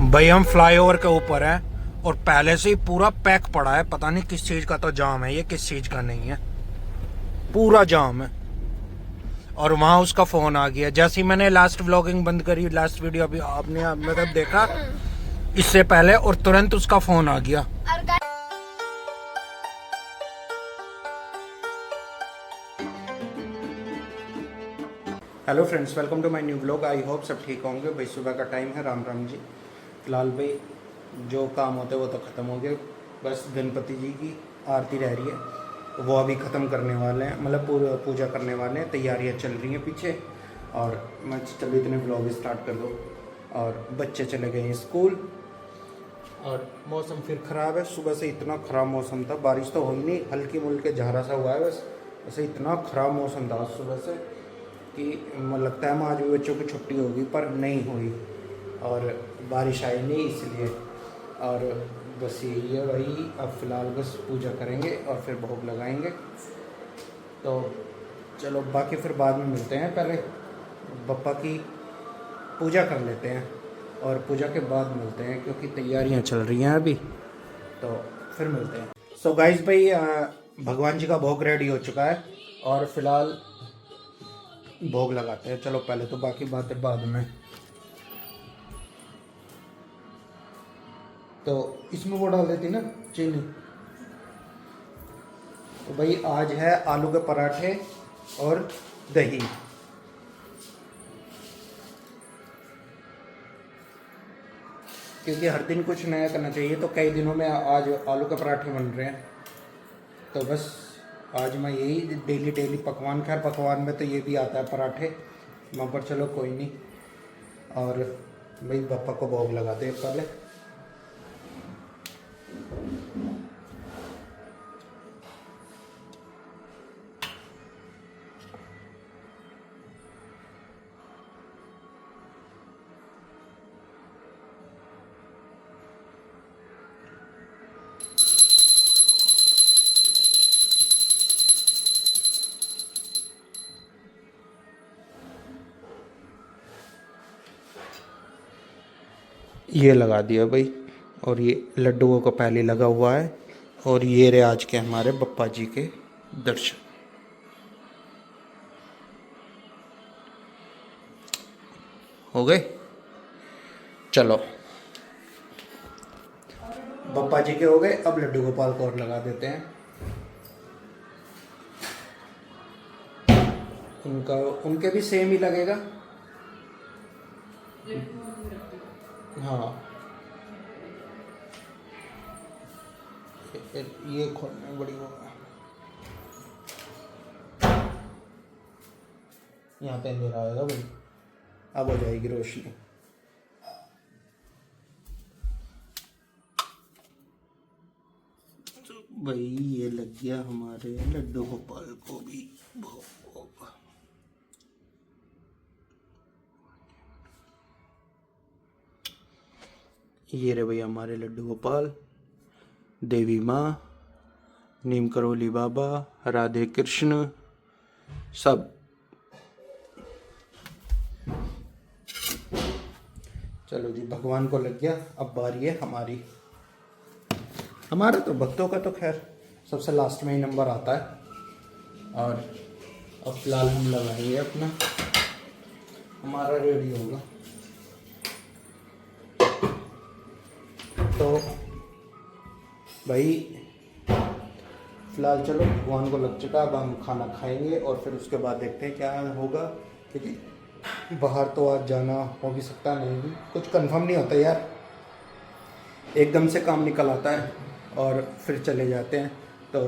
भाई हम फ्लाईओवर के ऊपर हैं और पहले से ही पूरा पैक पड़ा है। पता नहीं किस चीज का तो जाम है, ये किस चीज का नहीं है, पूरा जाम है। और वहां उसका फोन आ गया जैसे ही मैंने लास्ट व्लॉगिंग बंद करी, लास्ट वीडियो अभी आपने मतलब देखा इससे पहले, और तुरंत उसका फोन आ गया। Hello friends, welcome to my new vlog. I hope सब ठीक होंगे। भाई सुबह का टाइम है, राम राम जी। फिलहाल भाई जो काम होते हैं वो तो ख़त्म हो गए, बस गणपति जी की आरती रह रही है, वो अभी ख़त्म करने वाले हैं, मतलब पूजा करने वाले हैं, तैयारियां चल रही हैं पीछे। और मैं चलो इतने व्लॉग स्टार्ट कर दो। और बच्चे चले गए हैं स्कूल और मौसम फिर ख़राब है। सुबह से इतना ख़राब मौसम था, बारिश तो हो ही नहीं, हल्की मुल्के झारा सा हुआ है बस। ऐसे इतना ख़राब मौसम था सुबह से कि मुझे लगता है आज भी बच्चों की छुट्टी होगी, पर नहीं हुई और बारिश आई नहीं इसलिए। और बस यही है भाई, अब फ़िलहाल बस पूजा करेंगे और फिर भोग लगाएंगे। तो चलो बाकी फिर बाद में मिलते हैं, पहले बप्पा की पूजा कर लेते हैं और पूजा के बाद मिलते हैं, क्योंकि तैयारियां चल रही हैं अभी, तो फिर मिलते हैं। सो गाइस भाई, भगवान जी का भोग रेडी हो चुका है और फिलहाल भोग लगाते हैं। चलो पहले तो बाकी बातें बाद में। तो इसमें वो डाल देती ना चीनी। तो भाई आज है आलू के पराठे और दही। क्योंकि हर दिन कुछ नया करना चाहिए, तो कई दिनों में आज आलू के पराठे बन रहे हैं, तो बस आज मैं यही डेली डेली पकवान, खैर पकवान में तो ये भी आता है पराठे, वहाँ पर चलो कोई नहीं। और भाई पापा को भोग लगाते हैं पहले। ये लगा दिया भाई, और ये लड्डुओं को पहले लगा हुआ है। और ये रहे आज के हमारे बप्पा जी के दर्शन। हो गए। चलो बप्पा जी के हो गए, अब लड्डू गोपाल को और लगा देते हैं। उनका उनके भी सेम ही लगेगा। हाँ, ये खोलने में बड़ी होगा, यहाँ पे अंधेरा आएगा भाई, अब हो जाएगी रोशनी। भाई ये लग गया हमारे लड्डू गोपाल को भी भोग। ये रे भैया हमारे लड्डू गोपाल, देवी माँ, नीम करोली बाबा, राधे कृष्ण, सब। चलो जी, भगवान को लग गया, अब बारी है हमारी। हमारा तो भक्तों का तो खैर सबसे लास्ट में ही नंबर आता है। और अब फिलहाल हम लगाएंगे अपना, हमारा रेडी होगा। तो भाई फिलहाल चलो भगवान को लग चुका, अब हम खाना खाएंगे और फिर उसके बाद देखते हैं क्या होगा, क्योंकि बाहर तो आज जाना हो भी सकता नहीं भी, कुछ कंफर्म नहीं होता यार, एकदम से काम निकल आता है और फिर चले जाते हैं। तो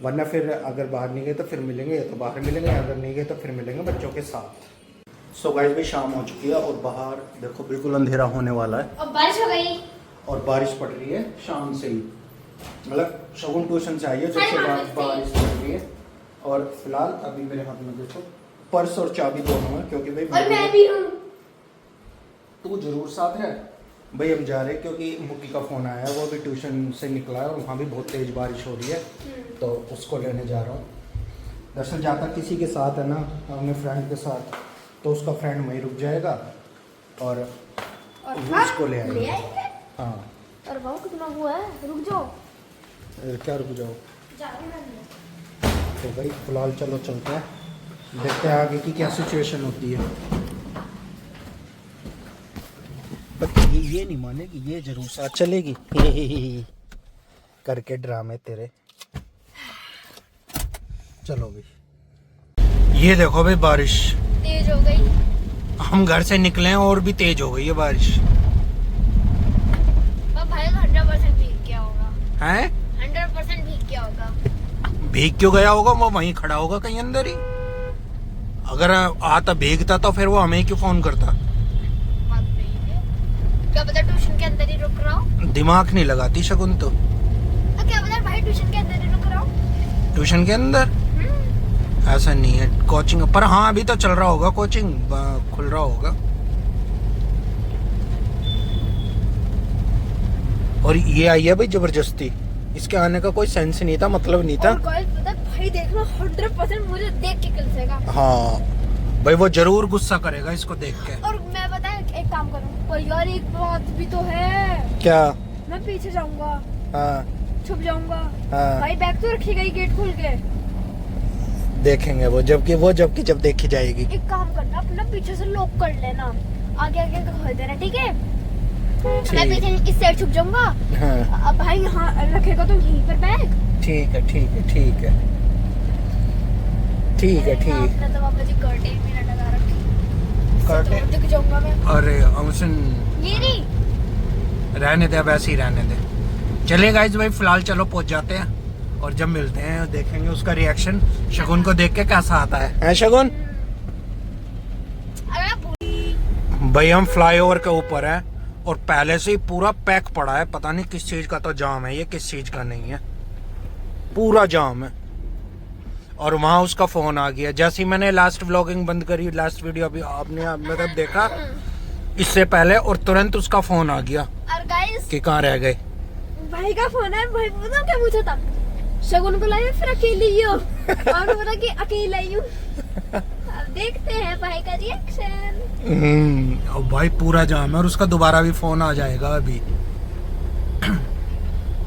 वरना फिर अगर बाहर नहीं गए तो फिर मिलेंगे, या तो बाहर मिलेंगे, अगर नहीं गए तो फिर मिलेंगे बच्चों के साथ। सो गाइस भी शाम हो चुकी है और बाहर देखो बिल्कुल अंधेरा होने वाला है और बारिश हो गई, और बारिश पड़ रही है शाम से ही, मतलब शगुन ट्यूशन से आई है जब से बारिश पड़ रही है। और फिलहाल अभी मेरे हाथ में देखो पर्स और चाबी दोनों है, क्योंकि भाई और मैं भी हूँ, तू जरूर साथ है भाई। हम जा रहे हैं क्योंकि मुक्की का फ़ोन आया है, वो भी ट्यूशन से निकला है और वहाँ भी बहुत तेज़ बारिश हो रही है, तो उसको लेने जा रहा हूँ। दरअसल जाता किसी के साथ है ना, अपने फ्रेंड के साथ, तो उसका फ्रेंड वहीं रुक जाएगा और और वो उसको ले आएंगे। आएंगे। हाँ और बहुत कितना हुआ है, रुक जाओ। क्या रुक जाओ। जाके ना ले। तो भाई फिलहाल चलो चलते हैं, देखते हैं आगे की क्या सिचुएशन होती है। पर ये नहीं मानेगी, ये जरूर साथ चलेगी करके ड्रामे तेरे। चलो भाई, ये देखो भाई बारिश तेज हो गई। हम घर से निकले हैं और भी तेज हो गई है बारिश। अब भाई 100% भीग गया होगा। हैं 100% भीग गया होगा। भीग क्यों गया होगा, वो वहीं खड़ा होगा कहीं अंदर ही। अगर आता भीगता तो फिर वो हमें क्यों फोन करता। बात सही है। क्या पता ट्यूशन के अंदर ही रुक रहा हूँ। दिमाग नहीं लगाती शगुन तो। क्या पता भाई ट्यूशन के अंदर ही रुक रहा हूँ। ट्यूशन के अंदर ऐसा नहीं है, कोचिंग पर हाँ अभी तो चल रहा होगा, कोचिंग खुल रहा होगा। और ये आई है भाई जबरदस्ती, इसके आने का कोई सेंस नहीं था, मतलब नहीं था। और गाइस पता है भाई देखना 100% मुझे देख के कलसेगा। हाँ भाई वो जरूर गुस्सा करेगा इसको देख के। और मैं पता है एक काम करूँ, पर यार एक बात भी तो है। क्या? मैं पीछे जाऊंगा, हाँ छुप जाऊंगा। हाँ भाई बैग तो रखी गई गेट खोल के। देखेंगे वो जबकि जब देखी जाएगी। एक काम करना, अपना पीछे से लॉक कर लेना, आगे आगे खोल देना, ठीक है? मैं पीछे इस साइड छुप जाऊंगा। हाँ अब भाई यहाँ रखेगा तो यहीं पर बैग। ठीक है ठीक है ठीक है ठीक है ठीक। आपने तो पापा जी कर्टेन भी ना लगा रखी। कर्टेन? तो दिख जाऊंगा मैं। अरे अमसन ये नहीं। रहने दे, अब ऐसे ही रहने दे। चलिए गाइस भाई फिलहाल चलो पहुंच जाते हैं, और जब मिलते हैं देखेंगे उसका रिएक्शन शगुन को देख के कैसा आता है शगुन। अगर आप भाई हम फ्लाईओवर के ऊपर हैं और पहले से ही पूरा पैक पड़ा है, पता नहीं किस चीज का तो जाम है, ये किस चीज का नहीं है, पूरा जाम है। और वहां उसका फोन आ गया जैसे ही मैंने लास्ट व्लॉगिंग बंद करी, लास्ट वीडियो अभी आपने मतलब देखा इससे पहले, और तुरंत उसका फोन आ गया और गाइस कि कहाँ रह गए। भाई का फोन है। भाई पता क्या पूछा था, शगुन को लाया फिर अकेली ही हो। और बोला कि अकेला ही हूँ। अब देखते हैं भाई का रिएक्शन। और भाई पूरा जाम है, और उसका दोबारा भी फोन आ जाएगा अभी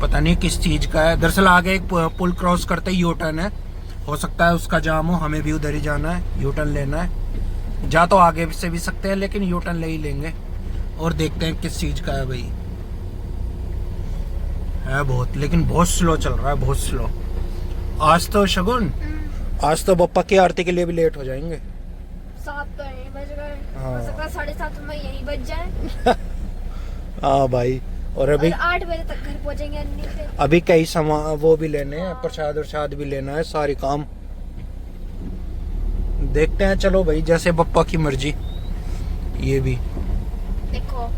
पता नहीं किस चीज का है। दरअसल आगे एक पुल क्रॉस करते ही यू टर्न है, हो सकता है उसका जाम हो, हमें भी उधर ही जाना है, यू टर्न लेना है। जा तो आगे से भी सकते हैं लेकिन यू टर्न ले ही लेंगे, और देखते हैं किस चीज का है भाई। है बहुत, लेकिन बहुत स्लो चल रहा है, बहुत स्लो। आज तो शगुन, आज तो बप्पा की आरती के लिए भी लेट हो जाएंगे। 7 तो नहीं बज गए, हाँ। हो सकता है 7:30 में यही बज जाए। हाँ भाई, और अभी 8 बजे तक घर पहुंचेंगे अन्नी से। अभी कई सामान वो भी लेने हैं, प्रसाद और भी लेना है, सारी काम देखते हैं। चलो भाई जैसे बप्पा की मर्जी। ये भी देखो,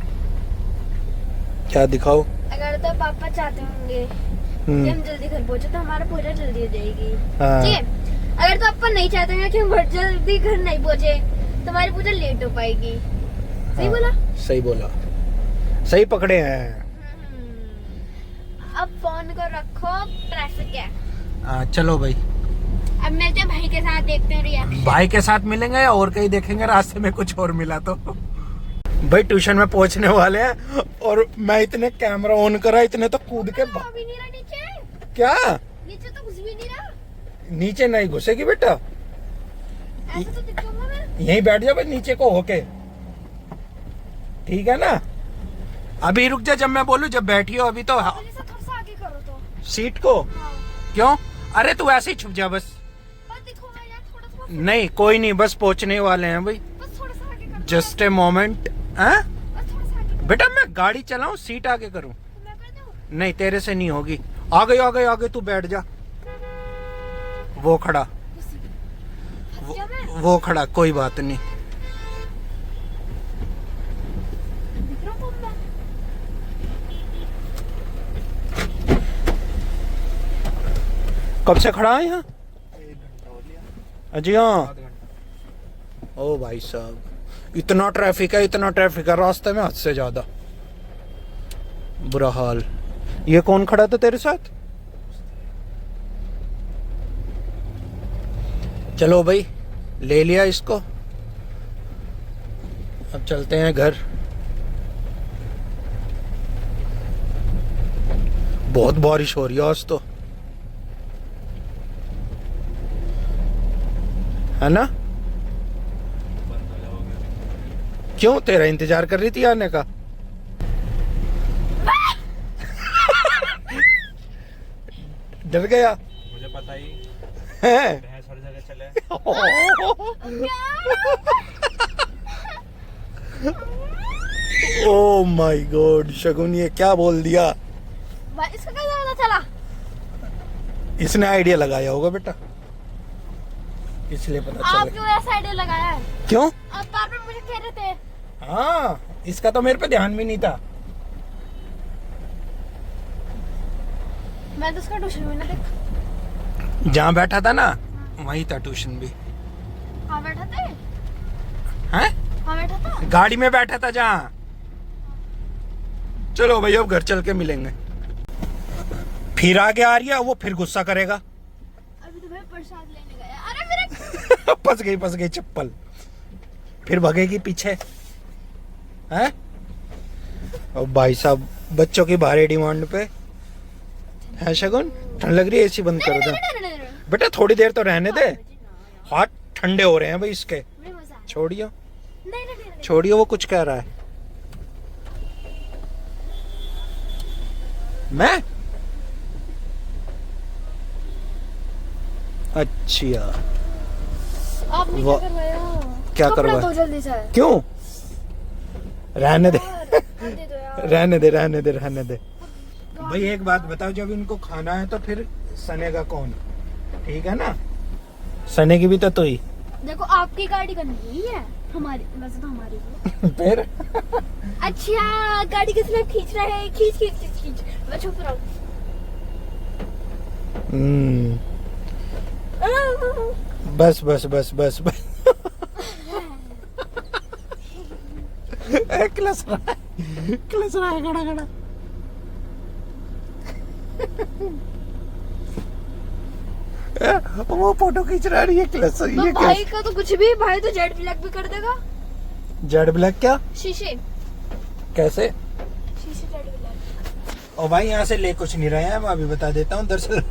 क्या दिखाओ। अगर तो पापा चाहते होंगे कि हम जल्दी घर पहुंचे तो हमारा पूजा जल्दी हो जाएगी, हाँ। ठीक है? अगर तो पापा नहीं चाहते होंगे कि हम जल्दी घर नहीं पहुंचे तो हमारी पूजा लेट हो पाएगी। सही हाँ, बोला? सही बोला, सही पकड़े हैं। अब फोन को रखो, ट्रैफिक है। चलो भाई, अब मिलते हैं भाई के साथ, देखते हैं रिएक्शन। भाई के साथ मिलेंगे या और कहीं देखेंगे, रास्ते में कुछ और मिला तो। भाई ट्यूशन में पहुंचने वाले हैं, और मैं इतने कैमरा ऑन करा, इतने तो कूद के अभी नहीं रहा नीचे। क्या नीचे तो कुछ भी नहीं रहा। नीचे नहीं घुसेगी बेटा, ऐसे तो दिखूंगा मैं। यहीं बैठ जा भाई नीचे को होके, ठीक है ना? अभी रुक जा, जब मैं बोलूं जब बैठी हो अभी तो मुझे से थोड़ा सा आगे करो तो। सीट को। हाँ। क्यों? अरे तू ऐसे ही छुप जा बस। बस दिखूंगा यार, थोड़ा सा। नहीं कोई नहीं, बस पहुंचने वाले हैं भाई, बस थोड़ा सा आगे करो। Just a moment. हाँ बस थोड़ा सा आगे करो। बेटा मैं गाड़ी चलाऊं, सीट आगे करूं? तो मैं कर दूं? नहीं तेरे से नहीं होगी। आ गई आ गई आ गई, तू बैठ जा। वो खड़ा, फंस गया मैं। वो खड़ा, कोई बात नहीं। दिख रहा हूँ मैं। कब से खड़ा है यहाँ? अजी हाँ। ओ भाई साहब, इतना ट्रैफिक है, इतना ट्रैफिक है रास्ते में, हद से ज्यादा बुरा हाल। ये कौन खड़ा था तेरे साथ? चलो भाई ले लिया इसको, अब चलते हैं घर। बहुत बारिश हो रही है आज तो, है ना? क्यों, तेरा इंतजार कर रही थी आने का? डर गया? मुझे पता ही है। भैंस हर जगह चले। ओ माय गॉड, शगुन ये क्या बोल दिया? भाई इसका कैसे पता चला? इसने आइडिया लगाया होगा बेटा, इसलिए पता आप चला। क्यों ऐसा आइडिया लगाया है? क्यों? आप बार बार मुझे कह रहे थे। हाँ, इसका तो मेरे पे ध्यान भी नहीं था। मैं तो उसका ट्यूशन भी ना देखा। जहाँ बैठा था ना वहीं था ट्यूशन भी। हाँ बैठा था। हैं? हाँ बैठा था। गाड़ी में बैठा था जहाँ। चलो भाई अब घर चल के मिलेंगे। फिर आगे आ रही है वो, फिर गुस्सा करेगा। अभी तो भाई प्रसाद लेने गया। अरे मेरा फंस गई चप्पल। फिर भगेगी पीछे, हैं? और भाई साहब बच्चों की भारी डिमांड पे है शगुन, ठंड लग रही है, एसी बंद कर दो बेटा, थोड़ी देर तो रहने दे, हाथ ठंडे हो रहे हैं भाई इसके। छोड़ियो छोड़ियो, वो कुछ कह रहा है। मैं अच्छा, आपने क्या करवाया? क्या कपड़ा करवाया? धो जल्दी से। क्यों? रहने दे दे दो यार। रहने दे भाई। एक बात बताओ, जब इनको खाना है तो फिर सनेगा कौन? ठीक है ना, सनेगी भी तो ही। देखो आपकी गाड़ी का नहीं है, हमारी, वैसे तो हमारी है। फिर अच्छा गाड़ी किस लिए खींच रहा है? खींच। मैं चुप रहा हूँ। बस क्लस रहा है खड़ा। वो फोटो खींच रहा है, ये क्लस, ये तो भाई का तो कुछ भी, भाई तो जेड ब्लैक भी कर देगा। जेड ब्लैक क्या? शीशे कैसे? Z black. और भाई यहाँ से ले कुछ नहीं रहे हैं, मैं अभी बता देता हूँ। दरअसल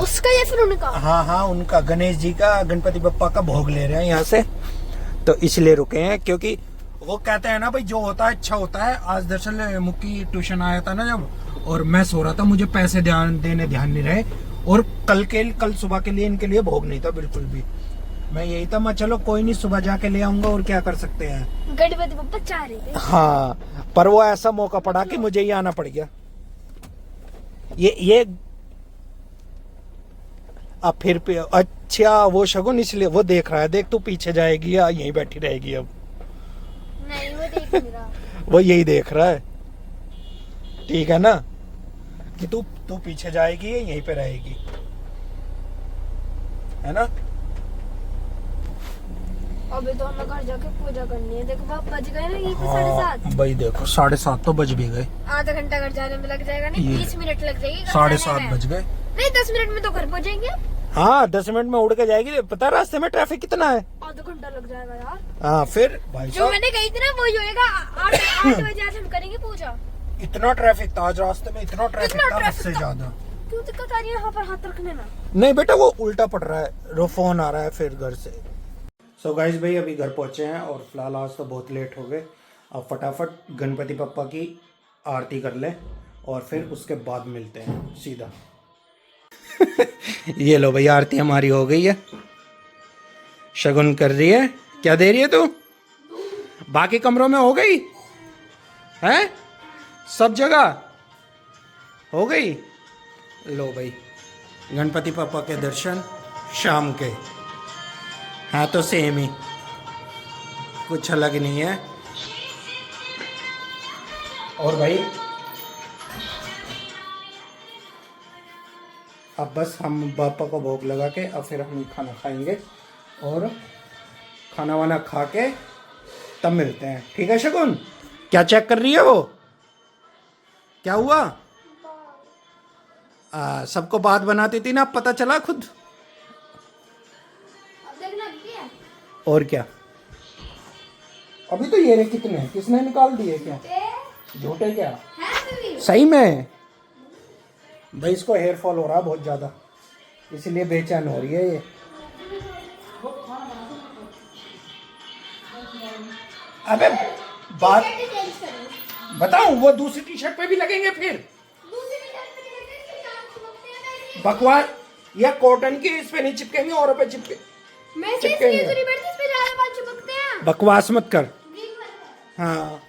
उसका या फिर उनका? हाँ उनका, गणेश जी का, गणपति बप्पा का भोग ले रहे हैं यहाँ से, तो इसलिए रुके हैं। क्योंकि वो कहते हैं ना भाई, जो होता है अच्छा होता है। आज दरअसल मुक्की ट्यूशन आया था ना जब, और मैं सो रहा था, मुझे पैसे ध्यान नहीं रहे, और कल सुबह के लिए इनके लिए भोग नहीं था बिल्कुल भी। मैं यही था, मैं चलो कोई नहीं, सुबह जाके ले आऊंगा, और क्या कर सकते हैं। गणपति बप्पा चाह रहे थे। हाँ, पर वो ऐसा मौका पड़ा कि मुझे ही आना पड़ गया। ये अब फिर अच्छा वो शगुन, इसलिए वो देख रहा है। देख तू पीछे जाएगी या यहीं बैठी रहेगी अब? नहीं वो देख नहीं रहा। वो यही देख रहा है, ठीक है ना, कि तू पीछे जाएगी या यहीं पे रहेगी, है ना? अभी तो हमें घर जाके पूजा करनी है। देखो बाप बज गए ना, ये तो हाँ 7:30। भाई देखो 7:30 तो बज भी गए। आधा घंटा घर जाने में लग जाएगा, नहीं 20 मिनट लग जाएगी घर 7:30 जाने में। बज गए। नहीं 10 मिनट में तो घर पहुंचेंगे। हाँ 10 मिनट में उड़ के जाएगी। पता है रास्ते में ट्रैफिक कितना है? आधा घंटा लग जाएगा यार। हाँ फिर भाई जो साहब, मैंने कही थी ना वही होएगा। 8 बजे आज हम करेंगे पूजा। इतना ट्रैफिक था आज रास्ते में, इतना ट्रैफिक था, हद से ज्यादा। क्यों दिक्कत आ रही है यहाँ पर हाथ रखने में? नहीं बेटा, वो उल्टा पड़ रहा है, रो फोन आ रहा है फिर घर से। सो गाइस भाई अभी घर पहुंचे हैं, और फिलहाल आज तो बहुत लेट हो गए। अब फटाफट गणपति पप्पा की आरती कर ले, और फिर उसके बाद मिलते हैं सीधा। ये लो भाई, आरती हमारी हो गई है। शगुन कर रही है। क्या दे रही है तू? बाकी कमरों में हो गई है? सब जगह हो गई। लो भाई, गणपति पापा के दर्शन शाम के। हाँ तो सेम ही, कुछ अलग नहीं है। और भाई अब बस हम पापा को भोग लगा के अब फिर हम खाना खाएंगे, और खाना वाना खा के तब मिलते हैं, ठीक है शगुन? क्या चेक कर रही है वो? क्या हुआ? सबको बात बनाती थी ना, अब पता चला खुद। अब देखना अभी है। और क्या, अभी तो ये रहे कितने, किसने निकाल दिए? क्या झूठे क्या? सही में भाई इसको हेयर फॉल हो रहा है बहुत ज्यादा, इसलिए बेचैन हो रही है ये। अबे बात बताऊं, वो दूसरी टी शर्ट पे भी लगेंगे फिर बकवास, या कॉटन के इस पे नहीं चिपकेंगे और पे चिपके बकवास मत कर। हाँ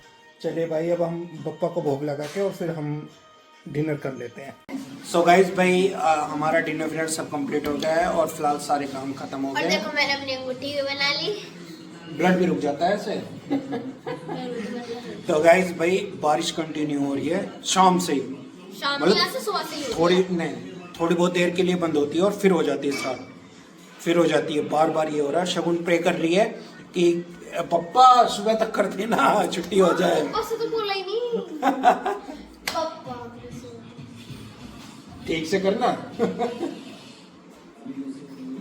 चलिए भाई, अब हम बप्पा को भोग लगा के और फिर हम डिनर कर लेते हैं। सो गाइज भाई हमारा डिनर फिनर सब कंप्लीट हो गया है और फिलहाल सारे काम खत्म हो गए। और देखो मैंने अपनी अंगूठी भी बना ली। ब्लड भी रुक जाता है ऐसे। तो गाइज भाई बारिश कंटिन्यू हो रही है शाम से ही, शाम मतलब यहाँ से सुबह से ही थोड़ी नहीं, थोड़ी बहुत देर के लिए बंद होती है और फिर हो जाती है स्टार्ट, फिर हो जाती है। बार बार ये हो रहा है। शगुन प्रे कर रही है कि पप्पा सुबह तक कर देना, छुट्टी हो जाए। पप्पा से तो बोला ही नहीं। पप्पा ठीक से करना।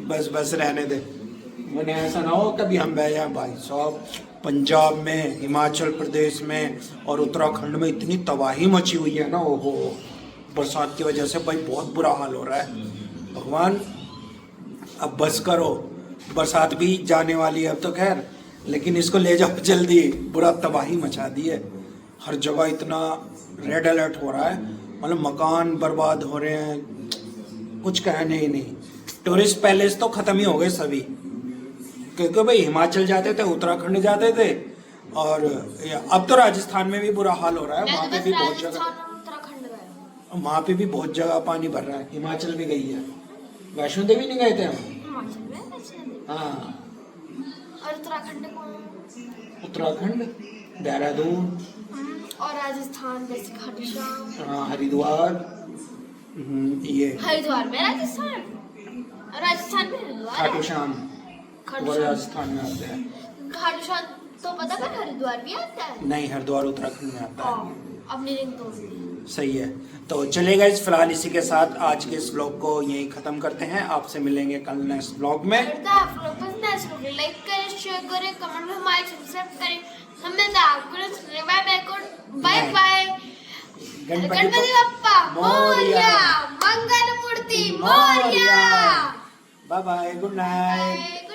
बस बस रहने दे, मैंने ऐसा ना हो कभी हम बह जाए। भाई साहब पंजाब में, हिमाचल प्रदेश में और उत्तराखंड में इतनी तबाही मची हुई है ना, ओहो, बरसात की वजह से भाई बहुत बुरा हाल हो रहा है। भगवान अब बस करो, बरसात भी जाने वाली है अब तो खैर, लेकिन इसको ले जाओ जल्दी, बुरा तबाही मचा दी है। हर जगह इतना रेड अलर्ट हो रहा है, मतलब मकान बर्बाद हो रहे हैं, कुछ कहने ही नहीं। टूरिस्ट पैलेस तो खत्म ही हो गए सभी, क्योंकि भाई हिमाचल जाते थे, उत्तराखंड जाते थे, और अब तो राजस्थान में भी बुरा हाल हो रहा है। वहाँ पे भी बहुत जगह, उत्तराखंड गए, वहाँ पे भी बहुत जगह पानी भर रहा है। हिमाचल भी गई है, वैष्णो देवी नहीं गए थे हम। हिमाचल में वैसे नहीं। हाँ और उत्तराखंड को, उत्तराखंड, देहरादून और राजस्थान जैसे खाटू हाँ, हरिद्वार, ये हरिद्वार में राजस्थान, राजस्थान में हरिद्वार खाटू है। श्याम खाटू वो श्याम, राजस्थान में आते हैं। खाटू श्याम तो पता, पर हरिद्वार भी आता है। नहीं, हरिद्वार उत्तराखंड में आता है। अपनी रिंग तोड़ दी। सही है। तो चलेगा इस फिलहाल इसी के साथ आज के इस ब्लॉग को यहीं खत्म करते हैं। आपसे मिलेंगे कल नेक्स्ट ब्लॉग में। अगर आप लोग पसंद आए तो लाइक करें, शेयर करें, कमेंट में हमारे सब्सक्राइब करें। हमें bye bye. Ganpati Bappa Morya, Mangal Murti Morya. Bye bye, good night.